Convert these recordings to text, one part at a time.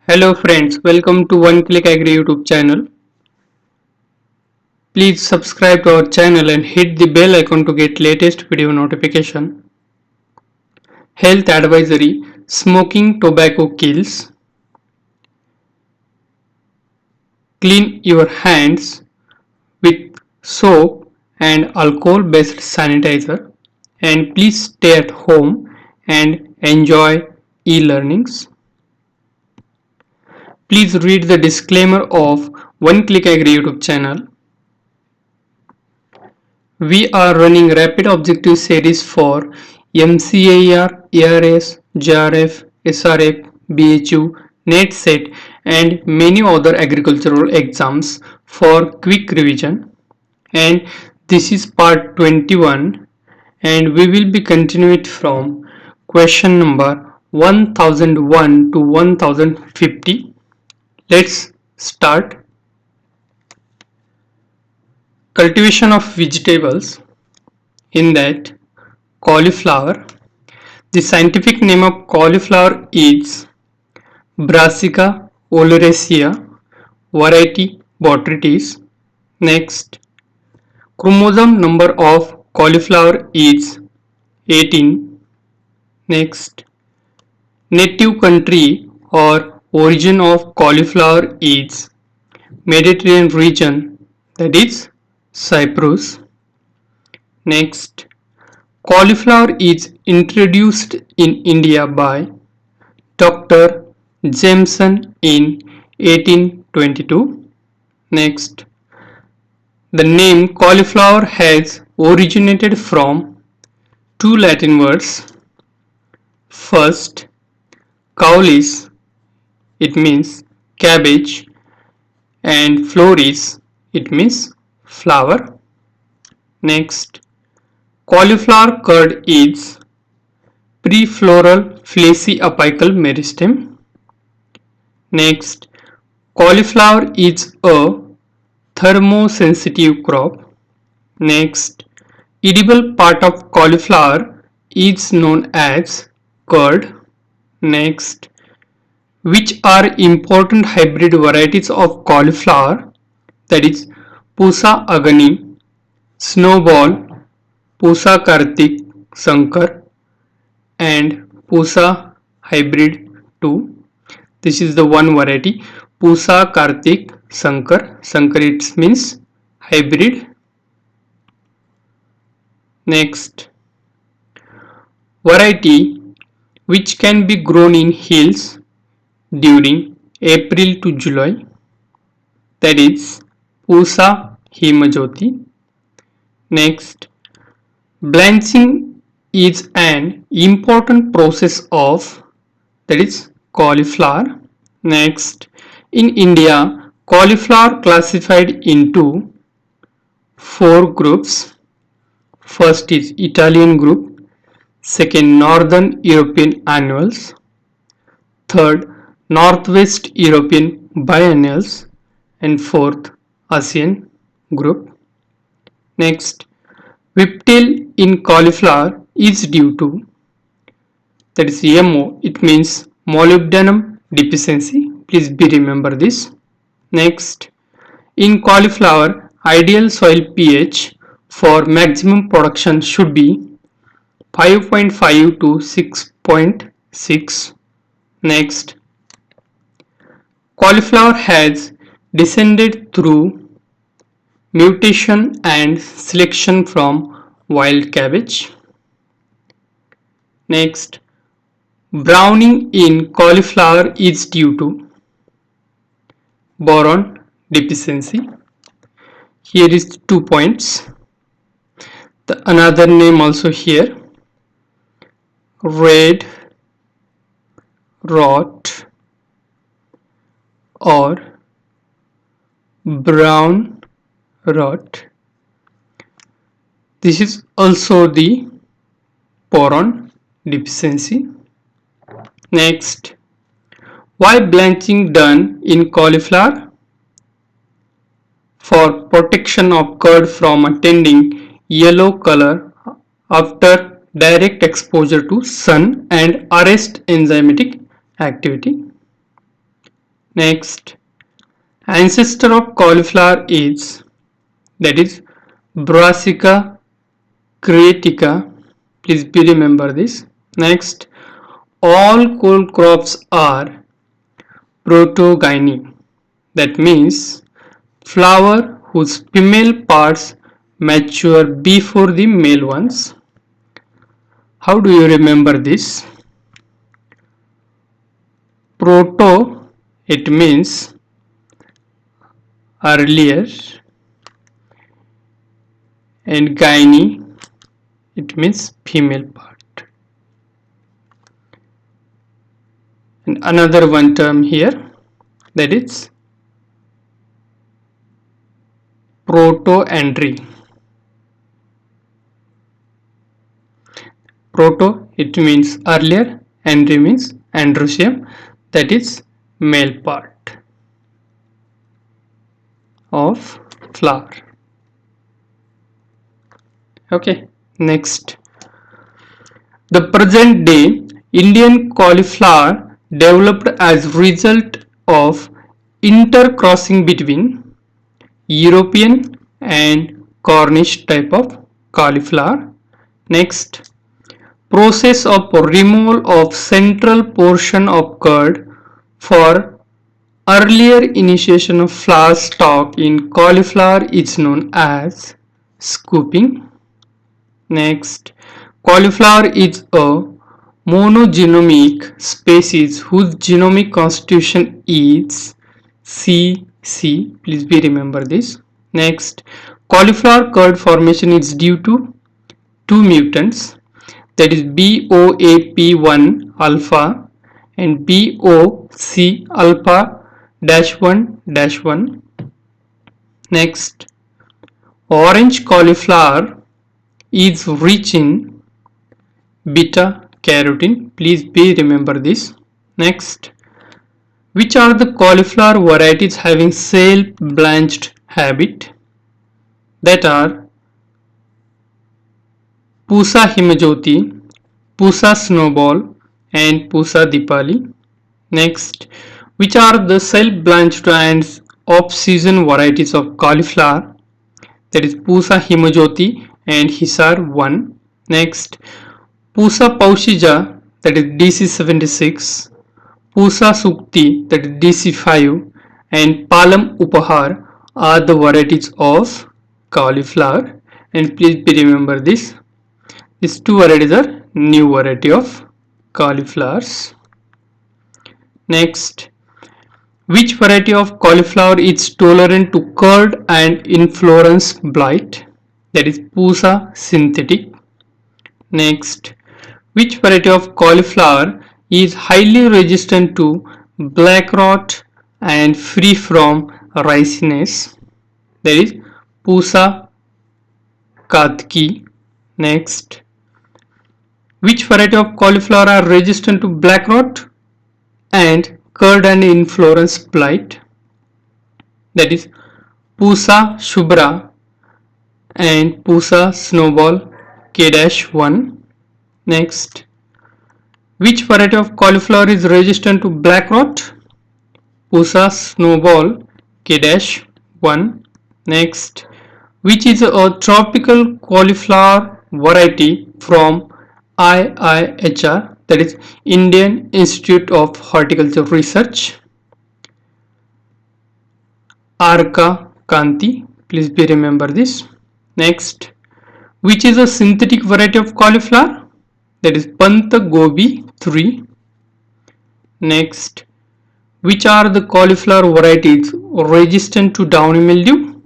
Hello friends, welcome to One Click Agri YouTube channel. Please subscribe to our channel and hit the bell icon to get latest video notification. Health advisory: smoking tobacco kills. Clean your hands with soap and alcohol based sanitizer, and please stay at home and enjoy e-learnings. Please read the disclaimer of One Click Agri YouTube channel. We are running rapid objective series for MCAR, ARS, JRF, SRF, BHU, NET set and many other agricultural exams for quick revision, and this is part 21 and we will be continuing from question number 1001 to 1050. Let's start. Cultivation of vegetables, in that cauliflower. The scientific name of cauliflower is Brassica oleracea, variety Botrytis. Next, chromosome number of cauliflower is 18. Next, native country or origin of cauliflower is Mediterranean region, that is Cyprus. Next, cauliflower is introduced in India by Dr. Jameson in 1822. Next, the name cauliflower has originated from two Latin words. First, caulis, it means cabbage, and floris, it means flower. Next, cauliflower curd is prefloral fleshy apical meristem. Next, cauliflower is a thermosensitive crop. Next, edible part of cauliflower is known as curd. Next, which are important hybrid varieties of cauliflower, that is Pusa agani, snowball, Pusa kartik sankar, and Pusa hybrid 2. This is the one variety, Pusa kartik sankar. Sankar, it means hybrid. Next, variety which can be grown in hills during April to July, that is Pusa himajyoti. Next, blanching is an important process of, that is cauliflower. Next, in India, cauliflower classified into four groups. First is Italian group, second Northern European annuals, third Northwest European biennials, and fourth ASEAN group. Next, whiptail in cauliflower is due to, that is MO, it means molybdenum deficiency. Please be remember this. Next, in cauliflower, ideal soil pH for maximum production should be 5.5 to 6.6. Next, cauliflower has descended through mutation and selection from wild cabbage. Next, browning in cauliflower is due to boron deficiency. Here is 2 points. Another name also here, red rot or brown rot. This is also the boron deficiency. Next, why blanching done in cauliflower? For protection of curd from attending yellow color after direct exposure to sun and arrest enzymatic activity. Next, ancestor of cauliflower is, that is, Brassica creatica. Please be remember this. Next, all cole crops are protogyny. That means flower whose female parts mature before the male ones. How do you remember this? Proto, it means earlier, and gyne, it means female part. And another one term here, that is protoandry. Proto, it means earlier, andry means androecium, that is male part of flower. Okay, next. The present day Indian cauliflower developed as result of intercrossing between European and Cornish type of cauliflower. Next, process of removal of central portion of curd for earlier initiation of flower stalk in cauliflower is known as scooping. Next, cauliflower is a monogenomic species whose genomic constitution is CC. Please be remember this. Next, cauliflower curd formation is due to two mutants, that is BOAP1 alpha and BOC alpha -1-1. Next, orange cauliflower is rich in beta carotene. Please be remember this. Next, which are the cauliflower varieties having self blanched habit? That are Pusa Himajyoti, Pusa Snowball and Pusa Dipali. Next, which are the self blanched and off season varieties of cauliflower? That is Pusa Himajyoti and Hisar 1. Next, Pusa Paushija, that is DC76, Pusa Sukti, that is DC5, and Palam Upahar are the varieties of cauliflower. And please be remember this. These two varieties are new variety of cauliflowers. Next, which variety of cauliflower is tolerant to curd and inflorescence blight? That is Pusa synthetic. Next, which variety of cauliflower is highly resistant to black rot and free from riciness? That is Pusa Katki. Next, which variety of cauliflower are resistant to black rot and curd and inflorescence blight? That is Pusa Shubra and Pusa Snowball K-1. Next, which variety of cauliflower is resistant to black rot? Pusa Snowball K-1. Next, which is a tropical cauliflower variety from IIHR, that is Indian Institute of Horticulture Research? Arka Kanti. Please be remember this. Next, which is a synthetic variety of cauliflower? That is Panta Gobi 3. Next, which are the cauliflower varieties resistant to downy mildew?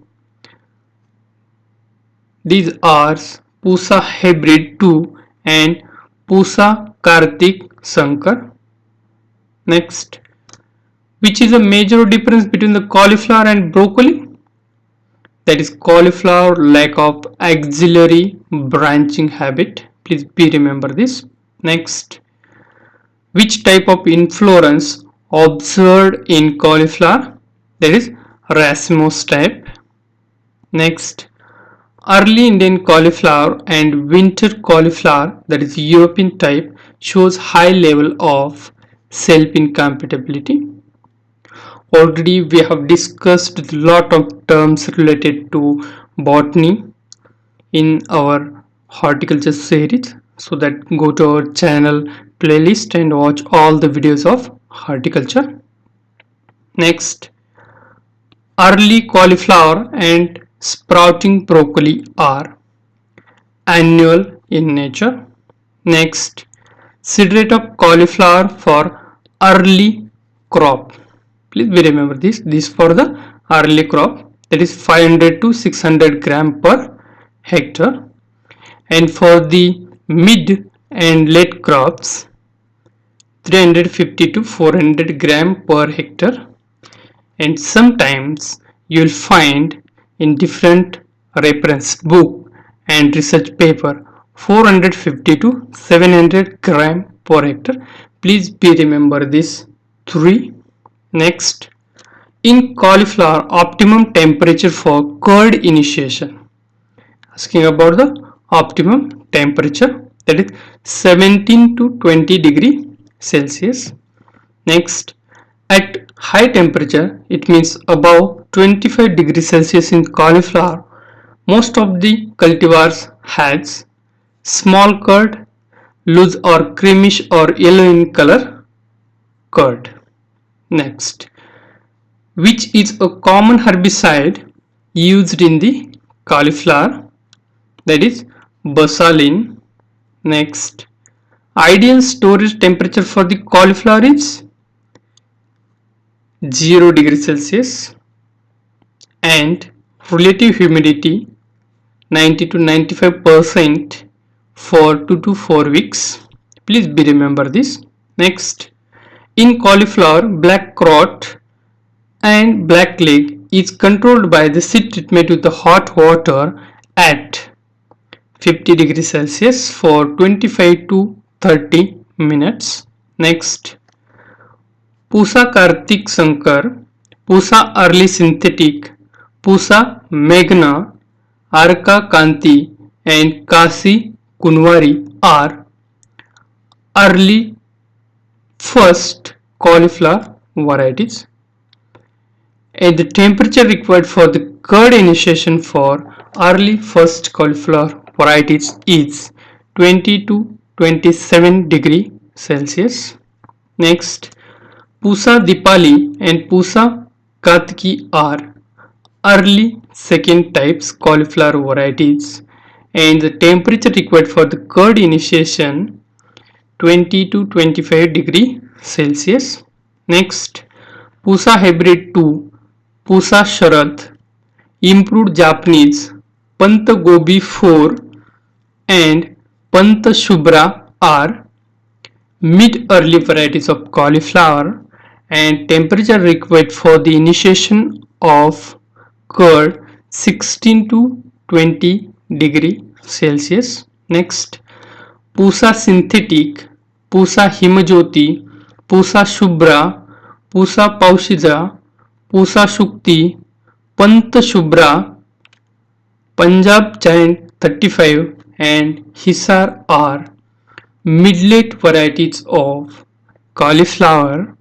These are Pusa Hybrid 2 and Pusa Kartik Sankar. Next, which is a major difference between the cauliflower and broccoli? That is cauliflower lack of axillary branching habit. Please be remember this. Next, which type of inflorescence observed in cauliflower? That is racemose type. Next, early Indian cauliflower and winter cauliflower, that is European type, shows high level of self-incompatibility. Already we have discussed a lot of terms related to botany in our horticulture series, so that go to our channel playlist and watch all the videos of horticulture. Next, early cauliflower and sprouting broccoli are annual in nature. Next, seed rate of cauliflower for early crop. Please be remember this. This for the early crop, that is 500 to 600 gram per hectare, and for the mid and late crops 350 to 400 gram per hectare. And sometimes you will find in different reference book and research paper 450 to 700 gram per hectare. Please be remember this three. Next, in cauliflower, optimum temperature for curd initiation. Asking about the optimum temperature, that is 17 to 20 degree Celsius. Next, at high temperature, it means above 25 degrees Celsius in cauliflower, most of the cultivars has small curd, loose or creamish or yellow in color curd. Next, which is a common herbicide used in the cauliflower, that is Basalin. Next, ideal storage temperature for the cauliflower is 0 degree Celsius and relative humidity 90 to 95% for 2 to 4 weeks. Please be remember this. Next, in cauliflower, black crot and black leg is controlled by the seed treatment with the hot water at 50 degrees Celsius for 25 to 30 minutes. Next, Pusa Kartik Sankar, Pusa Early Synthetic, Pusa Meghna, Arka Kanti and Kasi Kunwari are early first cauliflower varieties. And the temperature required for the curd initiation for early first cauliflower varieties is 20 to 27 degree Celsius. Next, Pusa Dipali and Pusa Katki are early second types cauliflower varieties, and the temperature required for the curd initiation 20 to 25 degree Celsius. Next, Pusa Hybrid 2, Pusa Sharad, improved Japanese, Pant Gobi 4 and Pant Shubra are mid-early varieties of cauliflower, and temperature required for the initiation of curd 16 to 20 degree Celsius. Next, Pusa Synthetic, Pusa Himajyoti, Pusa Shubra, Pusa Paushija, Pusa Shukti, Pant Shubra, Punjab Giant 35 and Hisar are mid-late varieties of cauliflower,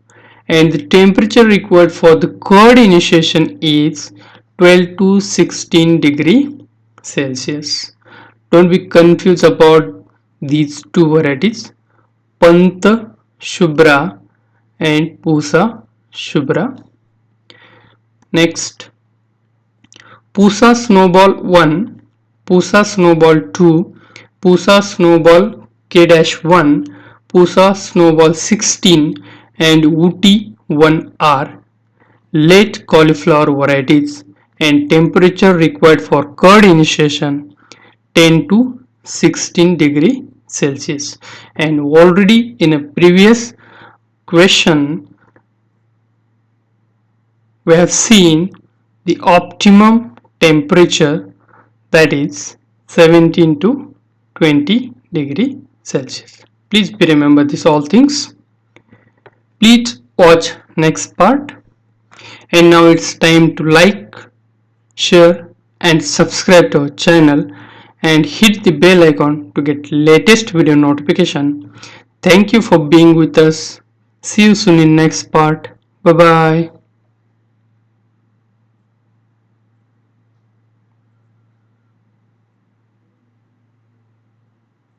and the temperature required for the curd initiation is 12 to 16 degree Celsius. Don't be confused about these two varieties, Pant Shubra and Pusa Shubra. Next, Pusa Snowball 1, Pusa Snowball 2, Pusa Snowball K-1, Pusa Snowball 16 and Wooty 1 are late cauliflower varieties, and temperature required for curd initiation 10 to 16 degree Celsius. And already in a previous question we have seen the optimum temperature, that is 17 to 20 degree Celsius. Please be remember this all things. Please watch next part. And now it's time to like, share and subscribe to our channel and hit the bell icon to get latest video notification. Thank you for being with us. See you soon in next part. Bye bye.